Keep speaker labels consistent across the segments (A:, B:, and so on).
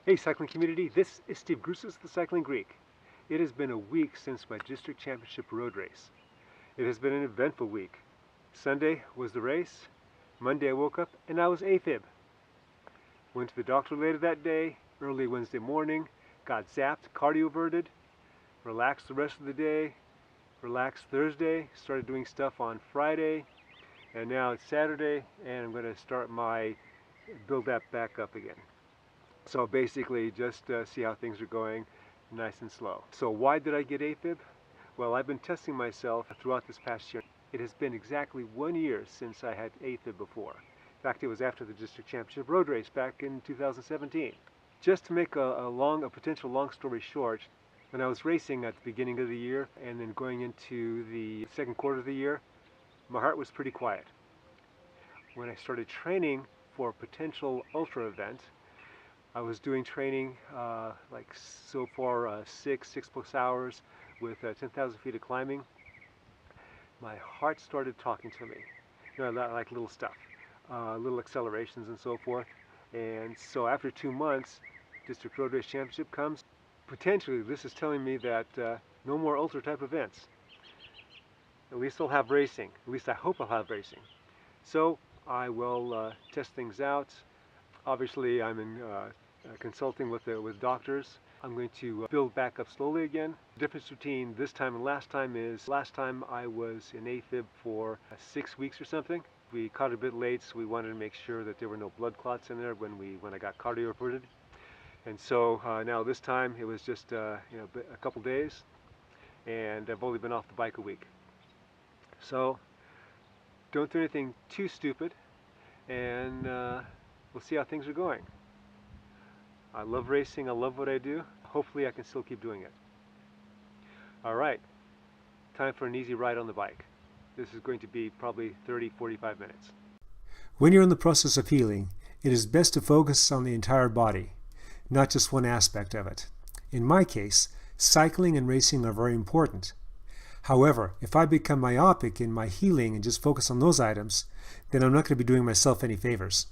A: Hey cycling community, this is Steve Grusis, the Cycling Greek. It has been a week since my district championship road race. It has been an eventful week. Sunday was the race, Monday I woke up and I was AFib. Went to the doctor later that day, early Wednesday morning, got zapped, cardioverted, relaxed the rest of the day, relaxed Thursday, started doing stuff on Friday, and now it's Saturday and I'm going to start my build that back up again. So basically just see how things are going, nice and slow. So why did I get AFib? Well, I've been testing myself throughout this past year. It has been exactly 1 year since I had AFib before. In fact, it was after the district championship road race back in 2017. Just to make a potential long story short, when I was racing at the beginning of the year and then going into the second quarter of the year, my heart was pretty quiet. When I started training for a potential ultra event, I was doing training like so far 6+ hours with 10,000 feet of climbing. My heart started talking to me, you know, like little stuff, little accelerations and so forth. And so after 2 months, District Road Race Championship comes. Potentially this is telling me that no more ultra type events. At least I'll have racing. At least I hope I'll have racing. So I will test things out. Obviously I'm in consulting with doctors. I'm going to build back up slowly again. The difference between this time and last time is last time I was in AFib for 6 weeks or something. We caught it a bit late, so we wanted to make sure that there were no blood clots in there when I got cardioverted. And so now this time it was just a couple days, and I've only been off the bike a week. So don't do anything too stupid, and we'll see how things are going. I love racing, I love what I do. Hopefully I can still keep doing it. Alright, time for an easy ride on the bike. This is going to be probably 30-45 minutes.
B: When you're in the process of healing, it is best to focus on the entire body, not just one aspect of it. In my case, cycling and racing are very important. However, if I become myopic in my healing and just focus on those items, then I'm not going to be doing myself any favors.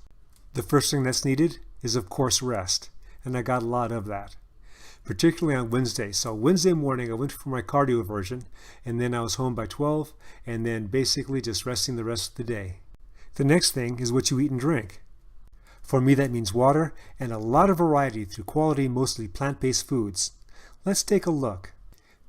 B: The first thing that's needed is, of course, rest. And I got a lot of that, particularly on Wednesday. So Wednesday morning I went for my cardioversion, and then I was home by 12, and then basically just resting the rest of the day. The next thing is what you eat and drink. For me that means water and a lot of variety through quality, mostly plant-based foods. Let's take a look.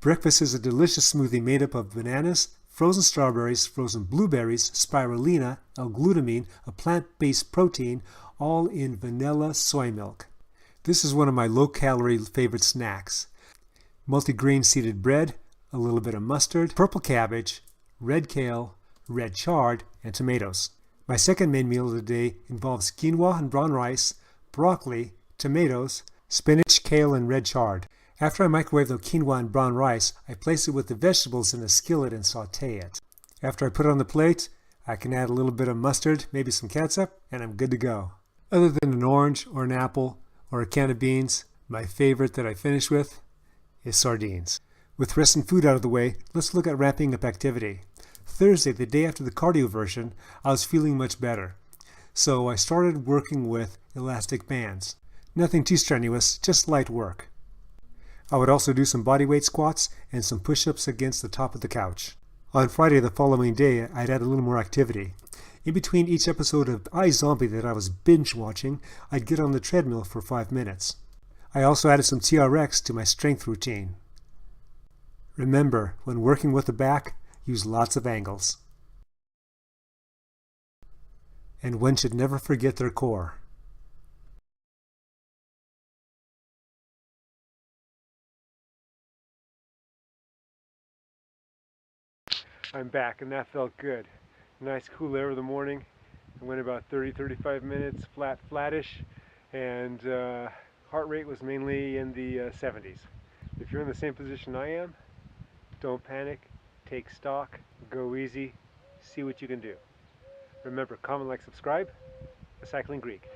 B: Breakfast is a delicious smoothie made up of bananas, frozen strawberries, frozen blueberries, spirulina, L-glutamine, a plant-based protein, all in vanilla soy milk. This is one of my low-calorie favorite snacks. Multi-grain seeded bread, a little bit of mustard, purple cabbage, red kale, red chard, and tomatoes. My second main meal of the day involves quinoa and brown rice, broccoli, tomatoes, spinach, kale, and red chard. After I microwave the quinoa and brown rice, I place it with the vegetables in a skillet and saute it. After I put it on the plate, I can add a little bit of mustard, maybe some ketchup, and I'm good to go. Other than an orange or an apple, or a can of beans, my favorite that I finish with is sardines. With rest and food out of the way, let's look at ramping up activity. Thursday, the day after the cardioversion, I was feeling much better. So I started working with elastic bands. Nothing too strenuous, just light work. I would also do some bodyweight squats and some push-ups against the top of the couch. On Friday the following day, I'd add a little more activity. In between each episode of iZombie that I was binge watching, I'd get on the treadmill for 5 minutes. I also added some TRX to my strength routine. Remember, when working with the back, use lots of angles. And one should never forget their core.
A: I'm back and that felt good. Nice cool air of the morning. I went about 30-35 minutes, flattish, and heart rate was mainly in the 70s. If you're in the same position I am, don't panic, take stock, go easy, see what you can do. Remember, comment, like, subscribe. The Cycling Greek.